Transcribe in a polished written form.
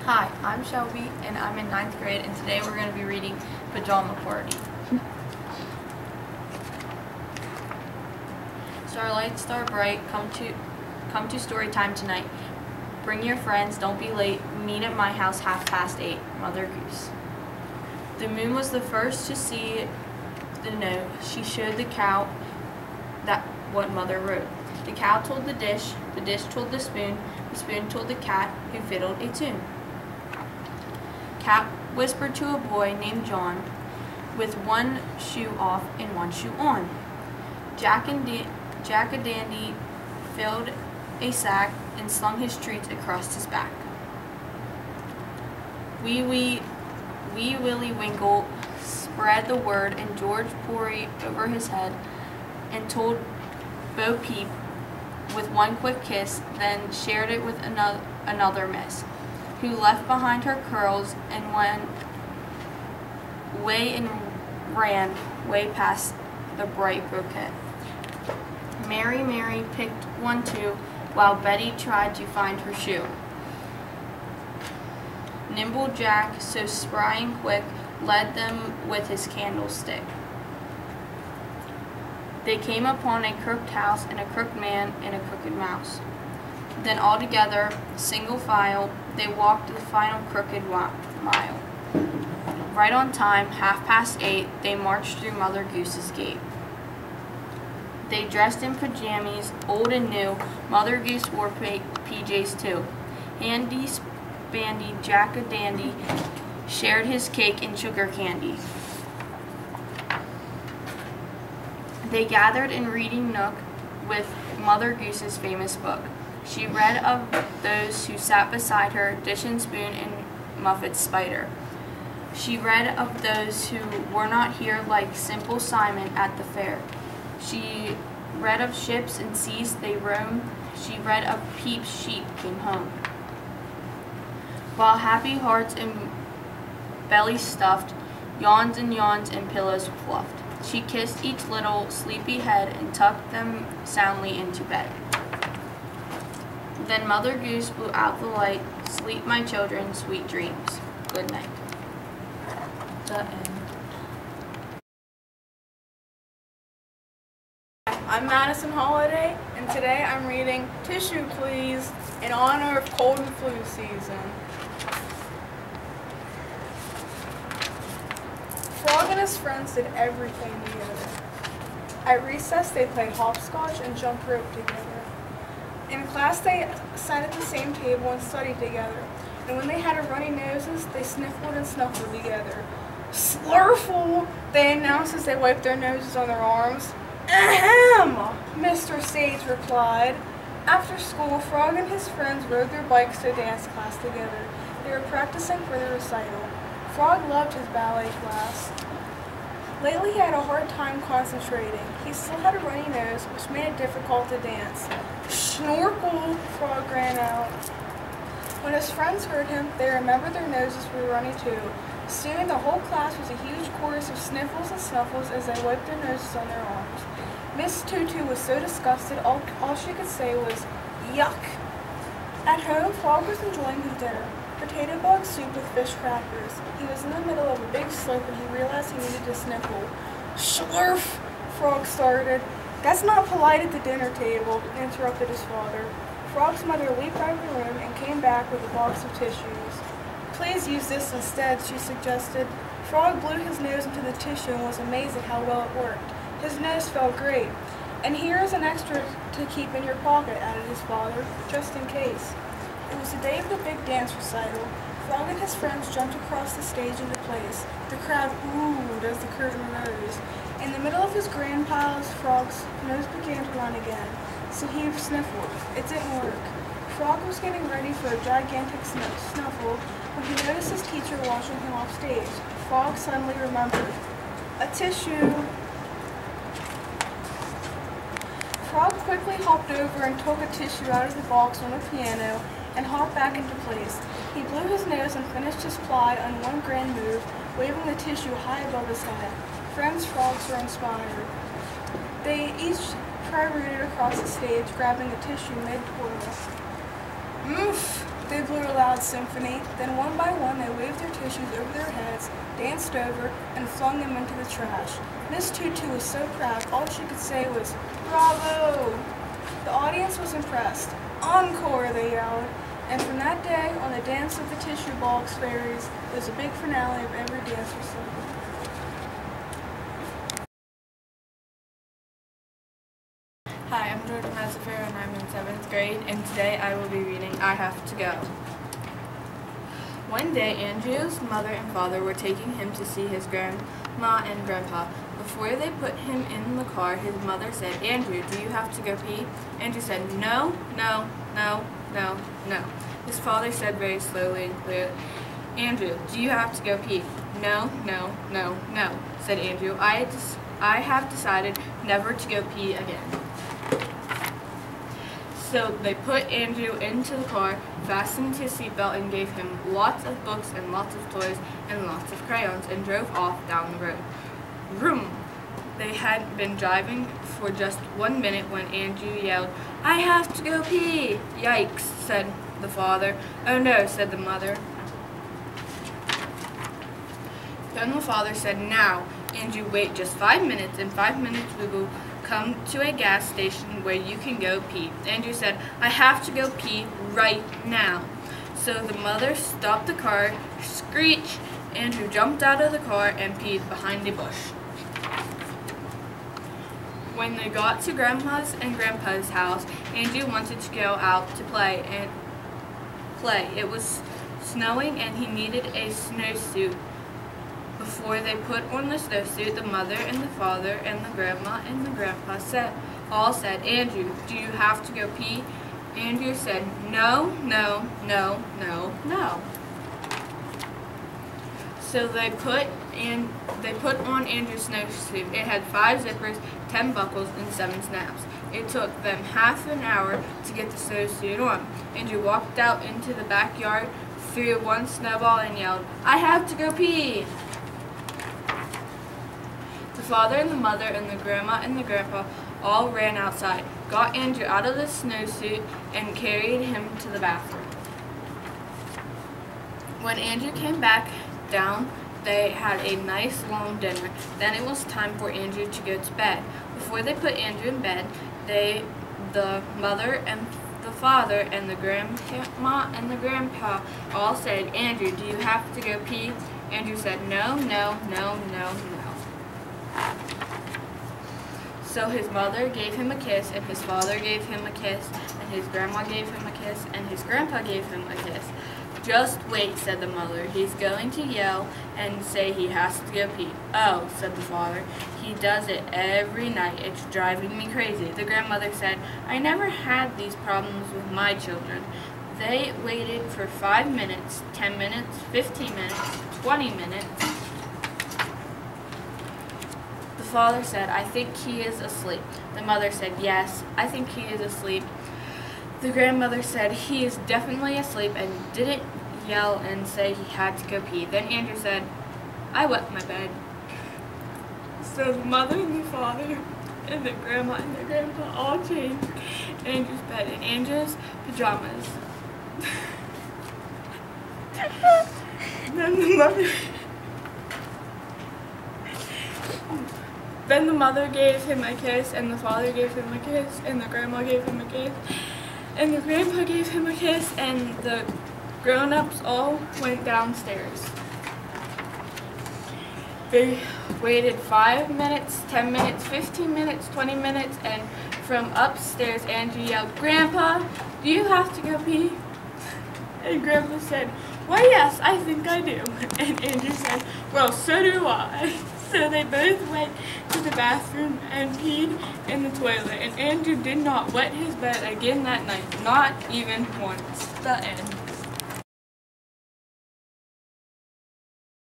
Hi, I'm Shelby, and I'm in 9th grade, and today we're going to be reading Pajama Party. Starlight, star bright, come to story time tonight. Bring your friends, don't be late, meet at my house 8:30, Mother Goose. The moon was the first to see the note. She showed the cow what Mother wrote. The cow told the dish told the spoon told the cat, who fiddled a tune. Cat whispered to a boy named John, with one shoe off and one shoe on. Jack a dandy filled a sack and slung his treats across his back. Wee Willie Winkle spread the word, and George Porry over his head, and told Bo Peep with one quick kiss, then shared it with another miss, who left behind her curls and went way and ran way past the bright bouquet. Mary picked one too, while Betty tried to find her shoe. Nimble Jack, so spry and quick, led them with his candlestick. They came upon a crooked house and a crooked man and a crooked mouse. Then all together, single file, they walked the final crooked mile. Right on time, 8:30, they marched through Mother Goose's gate. They dressed in pajamas, old and new. Mother Goose wore PJs too. Handy Spandy Jack a dandy shared his cake and sugar candy. They gathered in reading nook with Mother Goose's famous book. She read of those who sat beside her, dish and spoon and Muffet Spider. She read of those who were not here, like Simple Simon at the fair. She read of ships and seas they roam. She read of Peep's sheep came home. While happy hearts and bellies stuffed, yawns and pillows fluffed. She kissed each little sleepy head and tucked them soundly into bed. Then Mother Goose blew out the light. Sleep, my children, sweet dreams. Good night. The end. I'm Madison Holiday, and today I'm reading Tissue Please in honor of cold and flu season. Frog and his friends did everything together. At recess, they played hopscotch and jump rope together. In class, they sat at the same table and studied together. And when they had runny noses, they sniffled and snuffled together. Slurfle, they announced as they wiped their noses on their arms. Ahem, Mr. Sage replied. After school, Frog and his friends rode their bikes to dance class together. They were practicing for the recital. Frog loved his ballet class. Lately, he had a hard time concentrating. He still had a runny nose, which made it difficult to dance. Snorkel, Frog ran out. When his friends heard him, they remembered their noses were runny too. Soon, the whole class was a huge chorus of sniffles and snuffles as they wiped their noses on their arms. Miss Tutu was so disgusted, all she could say was, yuck. At home, Frog was enjoying his dinner. Potato bug soup with fish crackers. He was in the middle of a big slurp and he realized he needed to sniffle. Slurf, Frog started. That's not polite at the dinner table, interrupted his father. Frog's mother leaped out of the room and came back with a box of tissues. Please use this instead, she suggested. Frog blew his nose into the tissue and was amazed at how well it worked. His nose felt great. And here is an extra to keep in your pocket, added his father, just in case. It was the day of the big dance recital. Frog and his friends jumped across the stage into place. The crowd oohed as the curtain rose. In the middle of his grand piles, Frog's nose began to run again. So he sniffled. It didn't work. Frog was getting ready for a gigantic snuffle when he noticed his teacher watching him off stage. Frog suddenly remembered. A tissue. Frog quickly hopped over and took a tissue out of the box on the piano and hopped back into place. He blew his nose and finished his ply on one grand move, waving the tissue high above his head. Friends Frogs were inspired. They each pirouetted across the stage, grabbing a tissue mid-twirl. Oof! They blew a loud symphony, then one by one they waved their tissues over their heads, danced over, and flung them into the trash. Miss Tutu was so proud, all she could say was, "Bravo!" The audience was impressed. "Encore!" they yelled. And from that day, on the Dance of the Tissue Box Fairies, it was a big finale of every dance recital. Hi, I'm Jordan Madison and I'm in 7th grade, and today I will be reading I Have to Go. One day, Andrew's mother and father were taking him to see his grandma and grandpa. Before they put him in the car, his mother said, "Andrew, do you have to go pee?" Andrew said, "No, no, no, no, no." His father said very slowly and clearly, "Andrew, do you have to go pee?" "No, no, no, no," said Andrew. I have decided never to go pee again." So they put Andrew into the car, fastened his seatbelt, and gave him lots of books and lots of toys and lots of crayons, and drove off down the road. Vroom! They had been driving for just 1 minute when Andrew yelled, "I have to go pee!" "Yikes," said the father. "Oh no," said the mother. Then the father said, "Now, Andrew, wait just 5 minutes. In 5 minutes we will come to a gas station where you can go pee." Andrew said, "I have to go pee right now." So the mother stopped the car. Screech! Andrew jumped out of the car and peed behind a bush. When they got to Grandma's and Grandpa's house, Andrew wanted to go out to play. It was snowing and he needed a snowsuit. Before they put on the snowsuit, the mother and the father and the grandma and the grandpa all said, "Andrew, do you have to go pee?" Andrew said, "No, no, no, no, no." So they put on Andrew's snowsuit. It had 5 zippers, 10 buckles, and 7 snaps. It took them half an hour to get the snowsuit on. Andrew walked out into the backyard, threw one snowball, and yelled, "I have to go pee!" The father and the mother and the grandma and the grandpa all ran outside, got Andrew out of the snowsuit, and carried him to the bathroom. When Andrew came back down, they had a nice long dinner. Then it was time for Andrew to go to bed. Before they put Andrew in bed, the mother and the father and the grandma and the grandpa all said, "Andrew, do you have to go pee?" Andrew said, "No, no, no, no, no." So his mother gave him a kiss, and his father gave him a kiss, and his grandma gave him a kiss, and his grandpa gave him a kiss. "Just wait," said the mother. "He's going to yell and say he has to go pee." "Oh," said the father. "He does it every night. It's driving me crazy." The grandmother said, "I never had these problems with my children." They waited for 5 minutes, 10 minutes, 15 minutes, 20 minutes. The father said, "I think he is asleep." The mother said, "Yes, I think he is asleep." The grandmother said, "He is definitely asleep," and didn't yell and say he had to go pee. Then Andrew said, "I wet my bed." So the mother and the father and the grandma and the grandpa all changed Andrew's bed in Andrew's pajamas. Then the mother gave him a kiss, and the father gave him a kiss, and the grandma gave him a kiss, and the grandpa gave him a kiss, and the grown-ups all went downstairs. They waited 5 minutes, 10 minutes, 15 minutes, 20 minutes, and from upstairs, Andrew yelled, "Grandpa, do you have to go pee?" And Grandpa said, "Why, yes, I think I do." And Andrew said, "Well, so do I." So they both went to the bathroom and peed in the toilet, and Andrew did not wet his bed again that night, not even once. The end.